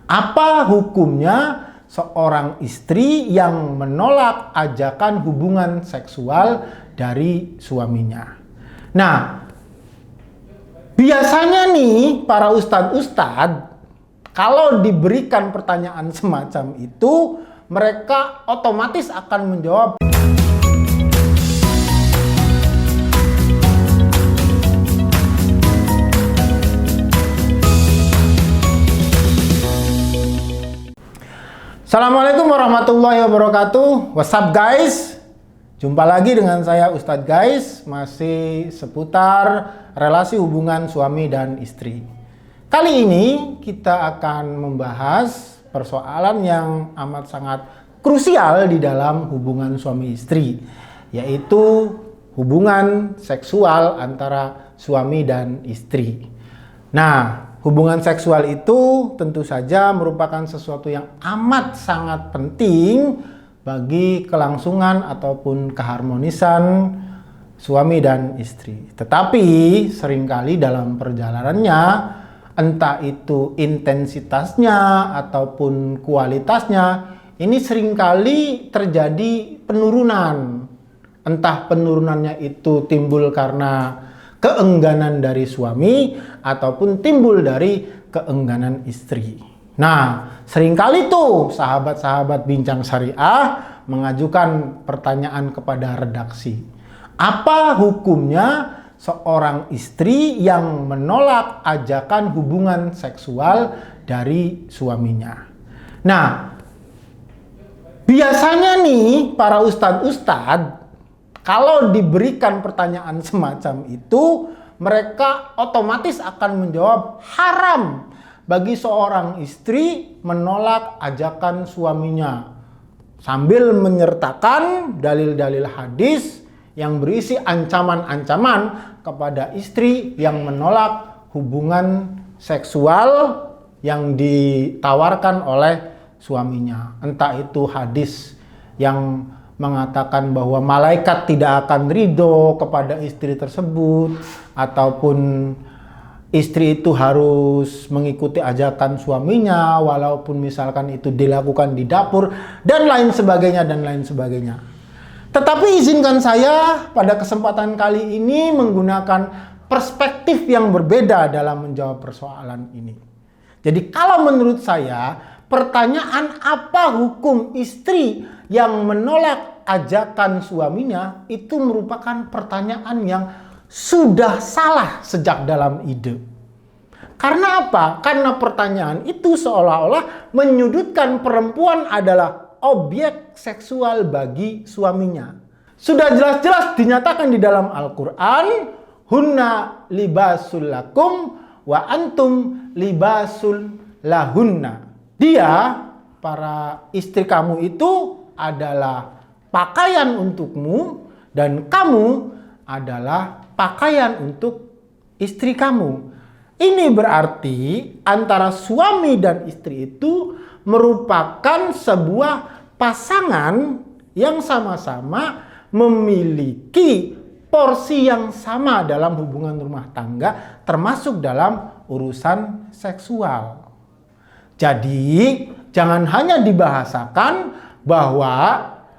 Apa hukumnya seorang istri yang menolak ajakan hubungan seksual dari suaminya? Nah, biasanya nih para ustadz-ustadz kalau diberikan pertanyaan semacam itu, mereka otomatis akan menjawab, Assalamualaikum warahmatullahi wabarakatuh. What's up guys? Jumpa lagi dengan saya Ustadz guys, masih seputar relasi hubungan suami dan istri. Kali ini kita akan membahas persoalan yang amat sangat krusial di dalam hubungan suami istri, yaitu hubungan seksual antara suami dan istri. Nah, hubungan seksual itu tentu saja merupakan sesuatu yang amat sangat penting bagi kelangsungan ataupun keharmonisan suami dan istri. Tetapi seringkali dalam perjalanannya, entah itu intensitasnya ataupun kualitasnya, ini seringkali terjadi penurunan. Entah penurunannya itu timbul karena keengganan dari suami ataupun timbul dari keengganan istri. Nah, seringkali tuh sahabat-sahabat Bincang Syariah mengajukan pertanyaan kepada redaksi. Apa hukumnya seorang istri yang menolak ajakan hubungan seksual dari suaminya? Nah, biasanya nih para ustadz-ustadz kalau diberikan pertanyaan semacam itu, mereka otomatis akan menjawab haram bagi seorang istri menolak ajakan suaminya, sambil menyertakan dalil-dalil hadis yang berisi ancaman-ancaman kepada istri yang menolak hubungan seksual yang ditawarkan oleh suaminya. Entah itu hadis yang mengatakan bahwa malaikat tidak akan ridho kepada istri tersebut, ataupun istri itu harus mengikuti ajakan suaminya walaupun misalkan itu dilakukan di dapur, dan lain sebagainya dan lain sebagainya. Tetapi izinkan saya pada kesempatan kali ini menggunakan perspektif yang berbeda dalam menjawab persoalan ini. Jadi kalau menurut saya, pertanyaan apa hukum istri yang menolak ajakan suaminya itu merupakan pertanyaan yang sudah salah sejak dalam ide. Karena apa? Karena pertanyaan itu seolah-olah menyudutkan perempuan adalah objek seksual bagi suaminya. Sudah jelas-jelas dinyatakan di dalam Al-Quran, hunna libasul lakum wa antum libasul lahunna. Dia, para istri kamu itu adalah pakaian untukmu dan kamu adalah pakaian untuk istri kamu. Ini berarti antara suami dan istri itu merupakan sebuah pasangan yang sama-sama memiliki porsi yang sama dalam hubungan rumah tangga, termasuk dalam urusan seksual. Jadi, jangan hanya dibahasakan bahwa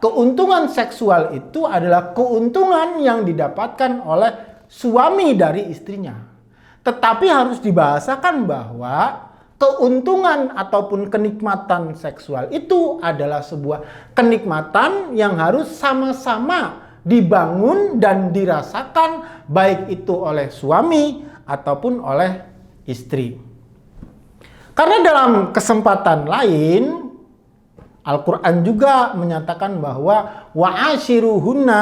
keuntungan seksual itu adalah keuntungan yang didapatkan oleh suami dari istrinya. Tetapi harus dibahasakan bahwa keuntungan ataupun kenikmatan seksual itu adalah sebuah kenikmatan yang harus sama-sama dibangun dan dirasakan baik itu oleh suami ataupun oleh istri. Karena dalam kesempatan lain, Al-Quran juga menyatakan bahwa wa'ashiruhunna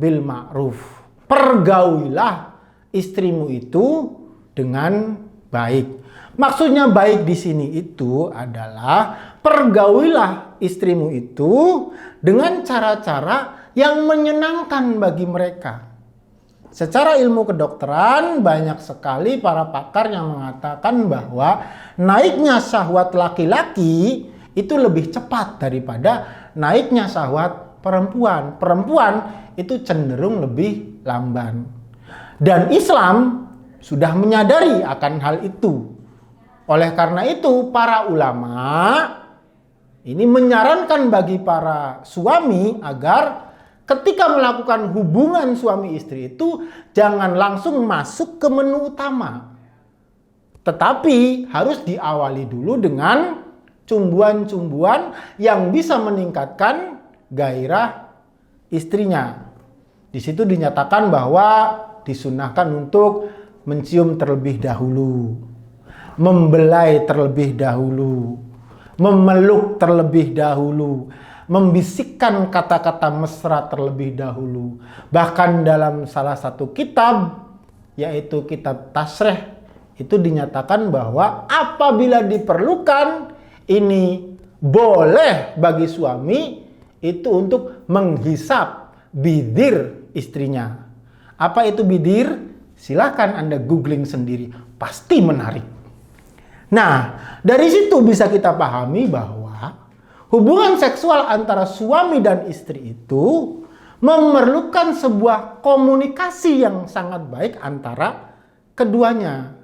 bil ma'ruf. Pergaulilah istrimu itu dengan baik. Maksudnya baik di sini itu adalah pergaulilah istrimu itu dengan cara-cara yang menyenangkan bagi mereka. Secara ilmu kedokteran, banyak sekali para pakar yang mengatakan bahwa naiknya syahwat laki-laki itu lebih cepat daripada naiknya syahwat perempuan. Perempuan itu cenderung lebih lamban. Dan Islam sudah menyadari akan hal itu. Oleh karena itu, para ulama ini menyarankan bagi para suami agar ketika melakukan hubungan suami istri itu jangan langsung masuk ke menu utama. Tetapi harus diawali dulu dengan cumbuan-cumbuan yang bisa meningkatkan gairah istrinya. Di situ dinyatakan bahwa disunahkan untuk mencium terlebih dahulu, membelai terlebih dahulu, memeluk terlebih dahulu, membisikkan kata-kata mesra terlebih dahulu. Bahkan dalam salah satu kitab, yaitu kitab Tasrih, itu dinyatakan bahwa apabila diperlukan, ini boleh bagi suami itu untuk menghisap bibir istrinya. Apa itu bibir? Silahkan Anda googling sendiri, pasti menarik. Nah, dari situ bisa kita pahami bahwa hubungan seksual antara suami dan istri itu memerlukan sebuah komunikasi yang sangat baik antara keduanya.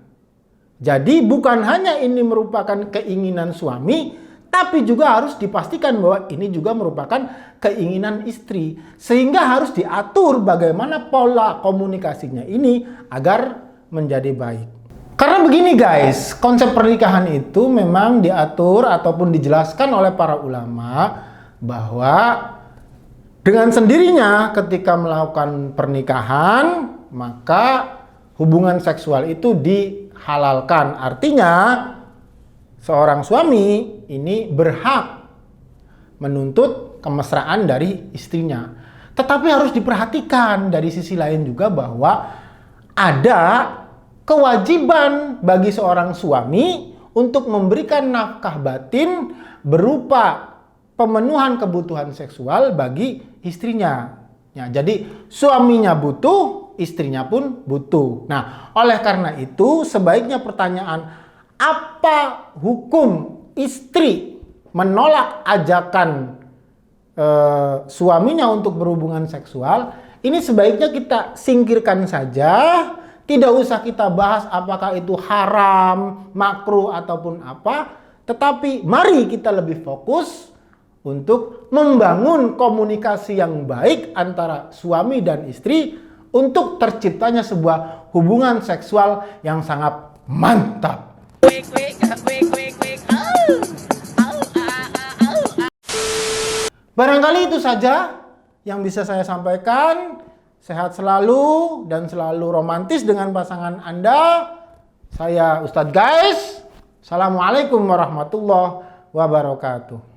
Jadi bukan hanya ini merupakan keinginan suami, tapi juga harus dipastikan bahwa ini juga merupakan keinginan istri. Sehingga harus diatur bagaimana pola komunikasinya ini agar menjadi baik. Karena begini guys, konsep pernikahan itu memang diatur ataupun dijelaskan oleh para ulama bahwa dengan sendirinya ketika melakukan pernikahan, maka hubungan seksual itu dihalalkan. Artinya seorang suami ini berhak menuntut kemesraan dari istrinya. Tetapi harus diperhatikan dari sisi lain juga bahwa ada kewajiban bagi seorang suami untuk memberikan nafkah batin berupa pemenuhan kebutuhan seksual bagi istrinya. Ya, jadi suaminya butuh, istrinya pun butuh. Nah, oleh karena itu sebaiknya pertanyaan apa hukum istri menolak ajakan suaminya untuk berhubungan seksual, ini sebaiknya kita singkirkan saja. Tidak usah kita bahas apakah itu haram, makruh ataupun apa. Tetapi mari kita lebih fokus untuk membangun komunikasi yang baik antara suami dan istri untuk terciptanya sebuah hubungan seksual yang sangat mantap. Barangkali itu saja yang bisa saya sampaikan. Sehat selalu dan selalu romantis dengan pasangan Anda. Saya Ustadz Guys. Assalamualaikum warahmatullahi wabarakatuh.